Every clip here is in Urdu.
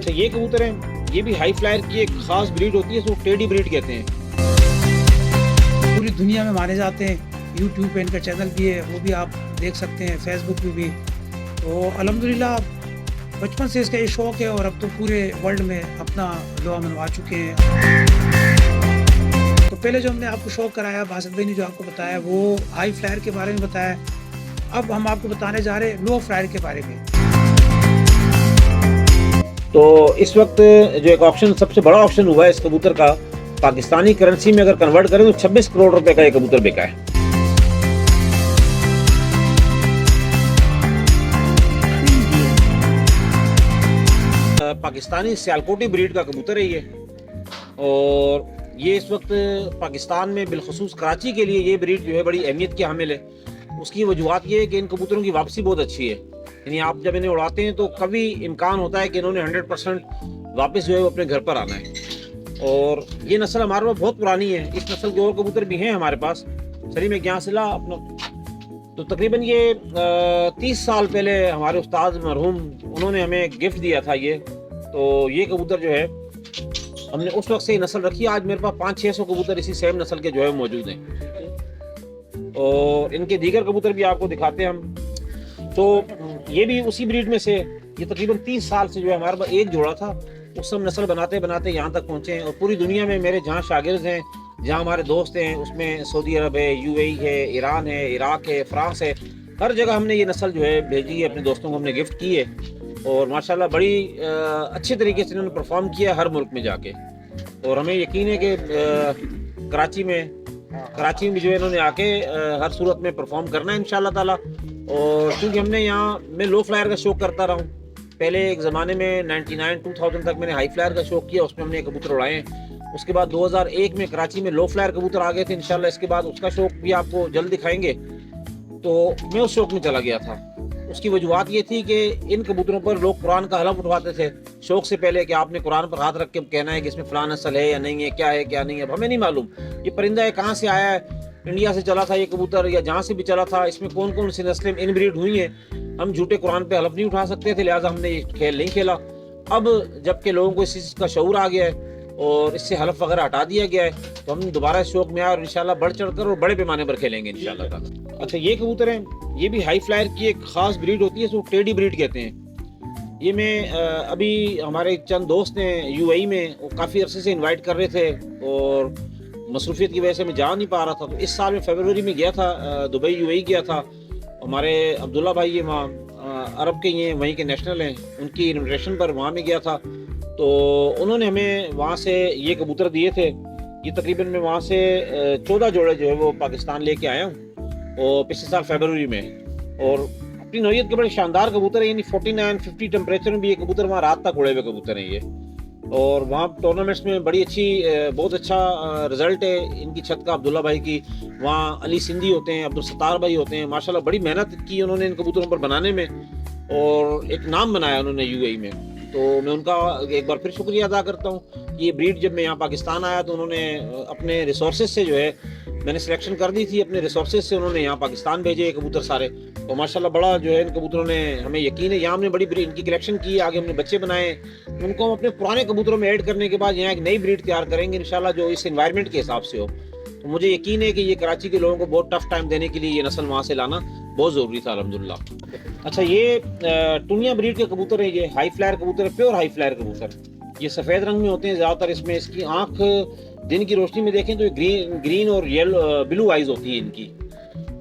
اچھا یہ کبوتر ہیں، یہ بھی ہائی فلائر کی ایک خاص بریڈ ہوتی ہے، اس کو ٹیڈی بریڈ کہتے ہیں. پوری دنیا میں مانے جاتے ہیں. یوٹیوب پہ ان کا چینل بھی ہے، وہ بھی آپ دیکھ سکتے ہیں، فیس بک پہ بھی. تو الحمدللہ بچپن سے اس کا یہ شوق ہے اور اب تو پورے ورلڈ میں اپنا لوہا منوا چکے ہیں. تو پہلے جو ہم نے آپ کو شوق کرایا، باسط بھائی نے جو آپ کو بتایا وہ ہائی فلائر کے بارے میں بتایا. اب ہم آپ کو بتانے جا رہے ہیں لو فلائر کے بارے میں. تو اس وقت جو ایک آپشن سب سے بڑا آپشن ہوا ہے اس کبوتر کا، پاکستانی کرنسی میں اگر کنورٹ کریں تو 26 کروڑ روپے کا یہ کبوتر بکا ہے. پاکستانی سیالکوٹی بریڈ کا کبوتر ہے یہ، اور یہ اس وقت پاکستان میں بالخصوص کراچی کے لیے یہ بریڈ جو ہے بڑی اہمیت کی حامل ہے. اس کی وجوہات یہ ہے کہ ان کبوتروں کی واپسی بہت اچھی ہے. یعنی آپ جب انہیں اڑاتے ہیں تو کبھی امکان ہوتا ہے کہ انہوں نے 100% واپس جو ہے وہ اپنے گھر پر آنا ہے. اور یہ نسل ہمارے پاس بہت پرانی ہے. اس نسل کے اور کبوتر بھی ہیں ہمارے پاس. سلیم ایک یہاں سے لا اپنا. تو تقریباً یہ 30 سال پہلے ہمارے استاد مرحوم انہوں نے ہمیں گفٹ دیا تھا یہ. تو یہ کبوتر جو ہے ہم نے اس وقت سے یہ نسل رکھی. آج میرے پاس 500-600 کبوتر اسی سیم نسل کے جو ہے موجود ہیں، اور ان کے دیگر کبوتر بھی آپ کو دکھاتے ہیں ہم. تو یہ بھی اسی بریڈ میں سے، یہ تقریباً 30 سال سے جو ہے ہمارے پاس ایک جوڑا تھا. اس سے ہم نسل بناتے بناتے یہاں تک پہنچے ہیں. اور پوری دنیا میں میرے جہاں شاگرد ہیں، جہاں ہمارے دوست ہیں، اس میں سعودی عرب ہے، یو اے ای ہے، ایران ہے، عراق ہے، فرانس ہے، ہر جگہ ہم نے یہ نسل جو ہے بھیجی ہے. اپنے دوستوں کو ہم نے گفٹ کی ہے، اور ماشاءاللہ بڑی اچھے طریقے سے انہوں نے پرفارم کیا ہر ملک میں جا کے. اور ہمیں یقین ہے کہ کراچی میں بھی جو ہے انہوں نے آ کے ہر صورت میں پرفارم کرنا ہے انشاءاللہ تعالیٰ. اور کیونکہ ہم نے یہاں میں لو فلائر کا شوق کرتا رہا ہوں. پہلے ایک زمانے میں 99-2000 تک میں نے ہائی فلائر کا شوق کیا، اس میں ہم نے کبوتر اڑائے ہیں. اس کے بعد 2001 میں کراچی میں لو فلائر کبوتر آ گئے تھے انشاءاللہ. اس کے بعد اس کا شوق بھی آپ کو جلد دکھائیں گے. تو میں اس شوق میں چلا گیا تھا. اس کی وجوہات یہ تھی کہ ان کبوتروں پر لوگ قرآن کا حلف اٹھواتے تھے شوق سے پہلے کہ آپ نے قرآن پر ہاتھ رکھ کے کہنا ہے کہ اس میں فلاں نسل ہے یا نہیں ہے، کیا ہے کیا نہیں ہے. اب ہمیں نہیں معلوم یہ پرندہ ہے کہاں سے آیا ہے، انڈیا سے چلا تھا یہ کبوتر یا جہاں سے بھی چلا تھا، اس میں کون کون سی نسلیں ان بریڈ ہوئی ہیں. ہم جھوٹے قرآن پہ حلف نہیں اٹھا سکتے تھے، لہٰذا ہم نے یہ کھیل نہیں کھیلا. اب جب کہ لوگوں کو اس چیز کا شعور آ گیا ہے اور اس سے حلف وغیرہ ہٹا دیا گیا ہے، تو ہم دوبارہ اس شوق میں آئے اور انشاءاللہ بڑھ چڑھ کر اور بڑے پیمانے پر کھیلیں گے انشاءاللہ تعالیٰ. اچھا یہ کبوتر ہیں، یہ بھی ہائی فلائر کی ایک خاص بریڈ ہوتی ہے، اس کو ٹیڈی بریڈ کہتے ہیں. یہ میں ابھی ہمارے چند دوست ہیں یو اے ای میں، وہ کافی عرصے سے انوائٹ کر رہے تھے اور مصروفیت کی وجہ سے میں جا نہیں پا رہا تھا. تو اس سال میں فیبروری میں گیا تھا دبئی، یو اے ای گیا تھا. ہمارے عبداللہ بھائی یہ وہاں عرب کے یہ وہیں کے نیشنل ہیں، ان کی انویٹیشن پر وہاں میں گیا تھا. تو انہوں نے ہمیں وہاں سے یہ کبوتر دیے تھے. یہ تقریباً میں وہاں سے 14 جوڑے جو ہے وہ پاکستان لے کے آیا ہوں، اور پچھلے سال فیبروری میں. اور اپنی نوعیت کے بڑے شاندار کبوتر ہیں. یعنی 49-50 ٹیمپریچر میں بھی یہ کبوتر وہاں رات تک اڑے ہوئے کبوتر ہیں یہ. اور وہاں ٹورنامنٹس میں بڑی اچھی بہت اچھا رزلٹ ہے ان کی چھت کا، عبداللہ بھائی کی. وہاں علی سندھی ہوتے ہیں، عبدالستار بھائی ہوتے ہیں، ماشاءاللہ بڑی محنت کی انہوں نے ان کبوتروں پر بنانے میں، اور ایک نام بنایا انہوں نے یو اے ای میں. تو میں ان کا ایک بار پھر شکریہ ادا کرتا ہوں. یہ بریڈ جب میں یہاں پاکستان آیا تو انہوں نے اپنے ریسورسز سے جو ہے، میں نے سلیکشن کر دی تھی اپنے ریسورسز سے، انہوں نے یہاں پاکستان بھیجے یہ کبوتر سارے. تو ماشاءاللہ بڑا جو ہے ان کبوتروں نے ہمیں یقین ہے، یہاں ہم نے بڑی ان کی کلیکشن کی، آگے ہم نے بچے بنائے. ان کو ہم اپنے پرانے کبوتروں میں ایڈ کرنے کے بعد یہاں ایک نئی بریڈ تیار کریں گے انشاءاللہ جو اس انوائرمنٹ کے حساب سے ہو. تو مجھے یقین ہے کہ یہ کراچی کے لوگوں کو بہت ٹف ٹائم دینے کے لیے یہ نسل وہاں سے لانا بہت ضروری تھا الحمدللہ. اچھا یہ ٹونیا بریڈ کے کبوتر ہیں، یہ ہائی فلائر کبوتر ہے، پیور ہائی فلائر کبوتر. یہ سفید رنگ میں ہوتے ہیں زیادہ تر. اس میں اس کی آنکھ دن کی روشنی میں دیکھیں تو گرین اور بلو آئیز ہوتی ہیں ان کی.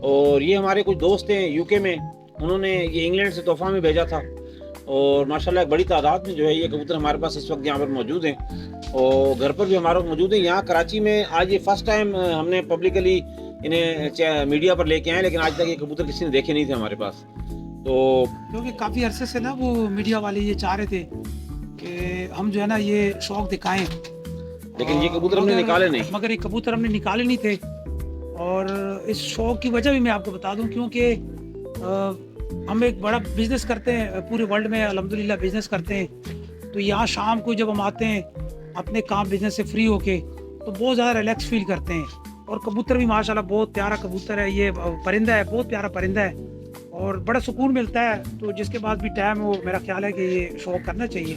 اور یہ ہمارے کچھ دوست ہیں یو کے میں، انہوں نے یہ انگلینڈ سے تحفہ میں بھیجا تھا. اور ماشاءاللہ ایک بڑی تعداد میں جو ہے یہ کبوتر ہمارے پاس اس وقت یہاں پر موجود ہیں، اور گھر پر بھی ہمارے موجود ہیں. یہاں کراچی میں آج یہ فرسٹ ٹائم ہم نے پبلکلی انہیں میڈیا پر لے کے آئے، لیکن آج تک یہ کبوتر کسی نے دیکھے نہیں تھے ہمارے پاس. تو کیونکہ کافی عرصے سے نا وہ میڈیا والے یہ چاہ رہے تھے کہ ہم جو ہے نا یہ شوق دکھائیں، لیکن یہ کبوتر ہم نے نکالے نہیں. مگر یہ کبوتر ہم نے نکالے نہیں تھے. اور اس شوق کی وجہ بھی میں آپ کو بتا دوں، کیونکہ ہم ایک بڑا بزنس کرتے ہیں پورے ورلڈ میں، الحمدللہ بزنس کرتے ہیں. تو یہاں شام کو جب ہم آتے ہیں اپنے کام بزنس سے فری ہو کے تو بہت زیادہ ریلیکس فیل کرتے ہیں. اور کبوتر بھی ماشاءاللہ بہت پیارا کبوتر ہے، یہ پرندہ ہے، بہت پیارا پرندہ ہے اور بڑا سکون ملتا ہے. تو جس کے بعد بھی ٹائم ہو، میرا خیال ہے کہ یہ شوق کرنا چاہیے.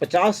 50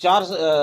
4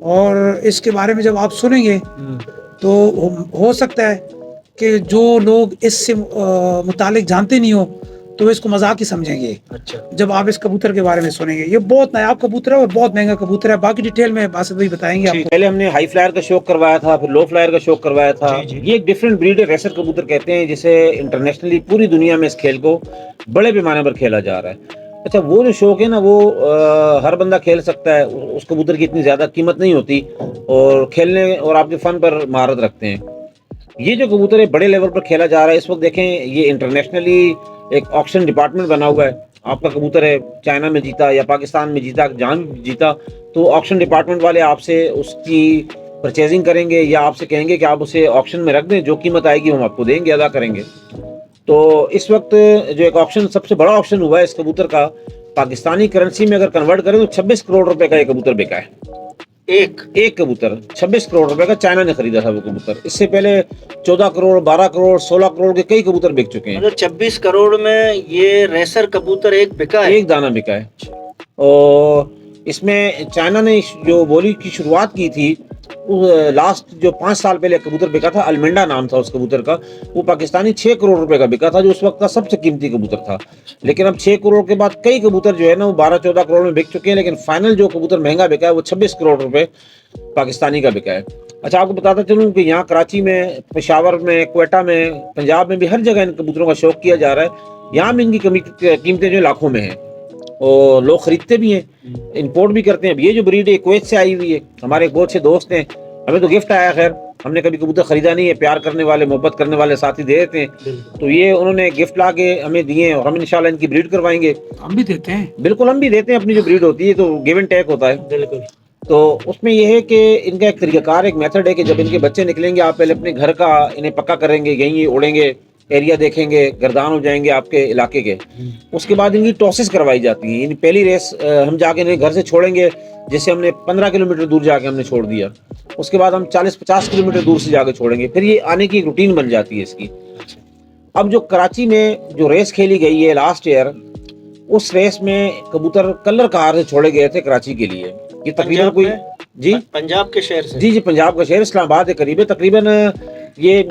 اور اس کے بارے میں جب آپ سنیں گے تو ہو سکتا ہے کہ جو لوگ اس سے متعلق جانتے نہیں ہو تو اس کو مذاق ہی سمجھیں گے اچھا جب آپ اس کبوتر کے بارے میں سنیں گے. یہ بہت نایاب کبوتر ہے اور بہت مہنگا کبوتر ہے. باقی ڈیٹیل میں باسط بھائی بتائیں گے آپ کو. پہلے ہم نے ہائی فلائر کا شوق کروایا تھا, پھر لو فلائر کا شوق کروایا تھا. جی. یہ ایک ڈفرینٹ بریڈ ہے, ریسر کبوتر کہتے ہیں, جسے انٹرنیشنلی پوری دنیا میں اس کھیل کو بڑے پیمانے پر کھیلا جا رہا ہے. اچھا, وہ جو شوق ہے نا وہ ہر بندہ کھیل سکتا ہے. اس کبوتر کی اتنی زیادہ قیمت نہیں ہوتی اور کھیلنے اور آپ کے فن پر مہارت رکھتے ہیں. یہ جو کبوتر ہے بڑے لیول پر کھیلا جا رہا ہے اس وقت. دیکھیں یہ انٹرنیشنلی ایک آکشن ڈپارٹمنٹ بنا ہوا ہے. آپ کا کبوتر ہے چائنا میں جیتا یا پاکستان میں جیتا, جہاں بھی جیتا, تو آکشن ڈپارٹمنٹ والے آپ سے اس کی پرچیزنگ کریں گے یا آپ سے کہیں گے کہ آپ اسے آکشن میں رکھ دیں, جو قیمت آئے گی ہم آپ کو دیں گے, ادا کریں گے. تو اس وقت جو ایک آکشن, سب سے بڑا آکشن ہوا ہے اس کبوتر کا, پاکستانی کرنسی میں اگر کنورٹ کریں تو 26 کروڑ روپے کا یہ کبوتر بکا ہے. ایک کبوتر 26 کروڑ روپے کا چائنا نے خریدا تھا وہ کبوتر. اس سے پہلے 14 کروڑ 12 کروڑ 16 کروڑ کے کئی کبوتر بک چکے ہیں. 26 کروڑ میں یہ ریسر کبوتر ایک بکا ہے, ایک دانہ بکا ہے. اور اس میں چائنا نے جو بولی کی شروعات کی تھی, لاسٹ جو 5 سال پہلے کبوتر بکا تھا, المنڈا نام تھا اس کبوتر کا, وہ پاکستانی 6 کروڑ روپے کا بکا تھا, جو اس وقت کا سب سے قیمتی کبوتر تھا. لیکن اب 6 کروڑ کے بعد کئی کبوتر جو ہے نا وہ 12-14 کروڑ میں بک چکے ہیں, لیکن فائنل جو کبوتر مہنگا بکا ہے وہ 26 کروڑ روپے پاکستانی کا بکا ہے. اچھا, آپ کو بتاتا چلوں کہ یہاں کراچی میں, پشاور میں, کوئٹہ میں, پنجاب میں بھی ہر جگہ ان کبوتروں کا شوق کیا جا رہا ہے. یہاں بھی ان کی قیمتیں جو لاکھوں میں ہیں اور لوگ خریدتے بھی ہیں, امپورٹ بھی کرتے ہیں. اب یہ جو بریڈ ہے کویت سے آئی ہوئی ہے. ہمارے ایک بہت سے دوست ہیں, ہمیں تو گفٹ آیا, خیر ہم نے کبھی کبوتر خریدا نہیں ہے, پیار کرنے والے محبت کرنے والے ساتھی دے دیتے ہیں, تو یہ انہوں نے گفٹ لا کے ہمیں دیے ہیں اور ہم انشاءاللہ ان کی بریڈ کروائیں گے. ہم بھی دیتے ہیں, بالکل ہم بھی دیتے ہیں. اپنی جو بریڈ ہوتی ہے تو گیو اینڈ ٹیک ہوتا ہے. بالکل. تو اس میں یہ ہے کہ ان کا ایک طریقہ کار, ایک میتھڈ ہے کہ جب ان کے بچے نکلیں گے آپ پہلے اپنے گھر کا انہیں پکا کریں گے, یہیں اڑیں گے, ایریا دیکھیں گے, گردان ہو جائیں گے آپ کے علاقے کے. اس کے بعد ان کی ٹاسز کروائی جاتی ہیں. پہلی ریس ہم جا کے انہیں گھر سے چھوڑیں گے, جیسے ہم نے 15 کلومیٹر دور جا کے ہم نے چھوڑ دیا. اس کے بعد ہم 40-50 کلومیٹر دور سے جا کے چھوڑیں گے. پھر یہ آنے کی ایک روٹین بن جاتی ہے اس کی. اب جو کراچی میں جو ریس کھیلی گئی ہے لاسٹ ایئر, اس ریس میں کبوتر کلر کار سے چھوڑے گئے تھے کراچی کے لیے. یہ تقریباً کوئی جی پنجاب کے شہر سے, جی پنجاب کا شہر اسلام آباد کے قریب ہے. تقریباً یہ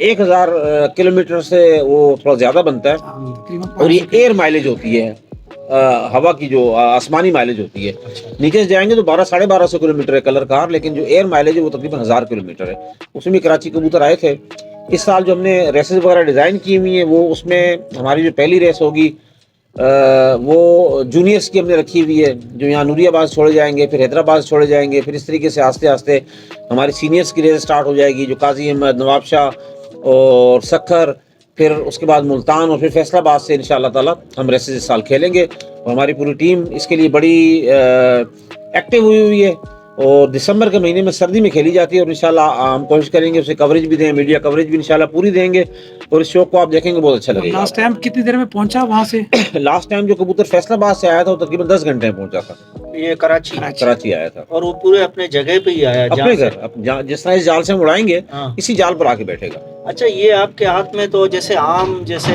1000 کلومیٹر سے وہ تھوڑا زیادہ بنتا ہے. اور یہ ایئر مائلیج ہوتی ہے, ہوا کی جو آسمانی مائلیج ہوتی ہے. نیچے سے جائیں گے تو 1200-1250 کلومیٹر ہے کلر کار, لیکن جو ایئر مائلیج ہے وہ تقریباً 1000 کلومیٹر ہے. اس میں بھی کراچی کبوتر آئے تھے. اس سال جو ہم نے ریسز وغیرہ ڈیزائن کی ہوئی ہیں, وہ اس میں ہماری جو پہلی ریس ہوگی وہ جونیئرس کی ہم نے رکھی ہوئی ہے, جو یہاں نوری آباد چھوڑے جائیں گے, پھر حیدرآباد چھوڑے جائیں گے, پھر اس طریقے سے آہستہ آہستہ ہماری سینئرس کی ریس سٹارٹ ہو جائے گی, جو قاضی احمد, نواب شاہ اور سکھر, پھر اس کے بعد ملتان, اور پھر فیصل آباد سے انشاءاللہ تعالی ہم ریسز اس سال کھیلیں گے. اور ہماری پوری ٹیم اس کے لیے بڑی ایکٹیو ہوئی ہے. اور دسمبر کے مہینے میں سردی میں کھیلی جاتی ہے, اور انشاءاللہ ہم کوشش کریں گے اسے کوریج بھی دیں, میڈیا کوریج بھی انشاءاللہ پوری دیں گے, اور اس شو کو آپ دیکھیں گے بہت اچھا لگے گا. لاسٹ ٹائم کتنی دیر میں پہنچا وہاں سے؟ لاسٹ ٹائم جو کبوتر فیصل آباد سے آیا تھا وہ تقریباً 10 گھنٹے میں پہنچا تھا. یہ کراچی آیا تھا, اور وہ پورے اپنے جگہ پہ ہی آیا, اپنے گھر, جس طرح اس جال سے ہم اڑائیں گے اسی جال پر آ کے بیٹھے گا. اچھا, یہ آپ کے ہاتھ میں تو جیسے عام جیسے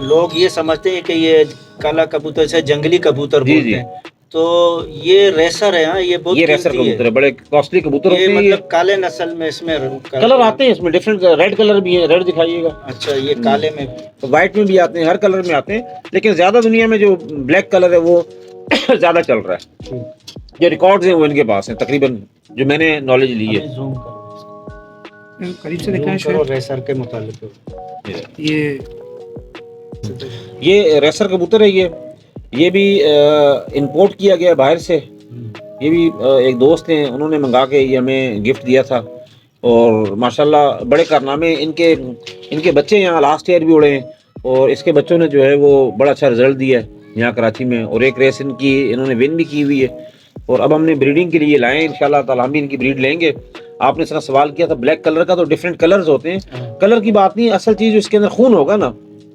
لوگ یہ سمجھتے ہیں کہ یہ کالا کبوتر سے جنگلی کبوتر بولتے ہیں, تو یہ ریسر ہے. یہ بہت ریسر کبوتر ہے, بڑے کاسٹلی کبوتر ہوتے ہیں. مطلب کالے نسل میں اس میں کلر آتے ہیں, اس میں ڈفرنٹ ریڈ کلر بھی ہے, ریڈ دکھائیے گا. اچھا, یہ کالے میں, وائٹ میں بھی آتے ہیں, ہر کلر میں آتے ہیں, لیکن زیادہ دنیا میں جو بلیک کلر ہے وہ زیادہ چل رہا ہے. جو ریکارڈز ہیں وہ ان کے پاس ہیں تقریباً, جو میں نے نالج لی ہے. قریب سے دکھائیں ریسر کے متعلق. یہ ریسر کبوتر ہے. یہ بھی امپورٹ کیا گیا باہر سے. یہ بھی ایک دوست ہیں, انہوں نے منگا کے یہ ہمیں گفٹ دیا تھا, اور ماشاءاللہ بڑے کارنامے ان کے بچے یہاں لاسٹ ایئر بھی اڑے ہیں, اور اس کے بچوں نے جو ہے وہ بڑا اچھا رزلٹ دیا ہے یہاں کراچی میں, اور ایک ریس انہوں نے ون بھی کی ہوئی ہے. اور اب ہم نے بریڈنگ کے لیے لائے ہیں, انشاءاللہ تعالی ہم بھی ان کی بریڈ لیں گے. آپ نے اس طرح سوال کیا تھا بلیک کلر کا, تو ڈفرینٹ کلرز ہوتے ہیں, کلر کی بات نہیں, اصل چیز جو اس کے اندر خون ہوگا نا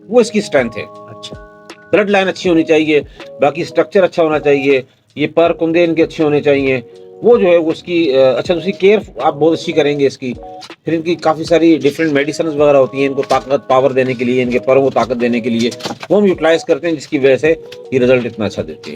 وہ اس کی اسٹرینتھ ہے. اچھا, بلڈ لائن اچھی ہونی چاہیے, باقی اسٹرکچر اچھا ہونا چاہیے, یہ پر کندے ان کے اچھے ہونے چاہیے, وہ جو ہے وہ اس کی اچھا اس کی کیئر آپ بہت اچھی کریں گے اس کی. پھر ان کی کافی ساری ڈفرینٹ میڈیسنز وغیرہ ہوتی ہیں ان کو طاقت پاور دینے کے لیے, ان کے پروں کو طاقت دینے کے لیے, وہ ہم یوٹیلائز کرتے ہیں, جس کی وجہ سے یہ رزلٹ اتنا اچھا دیتے ہیں.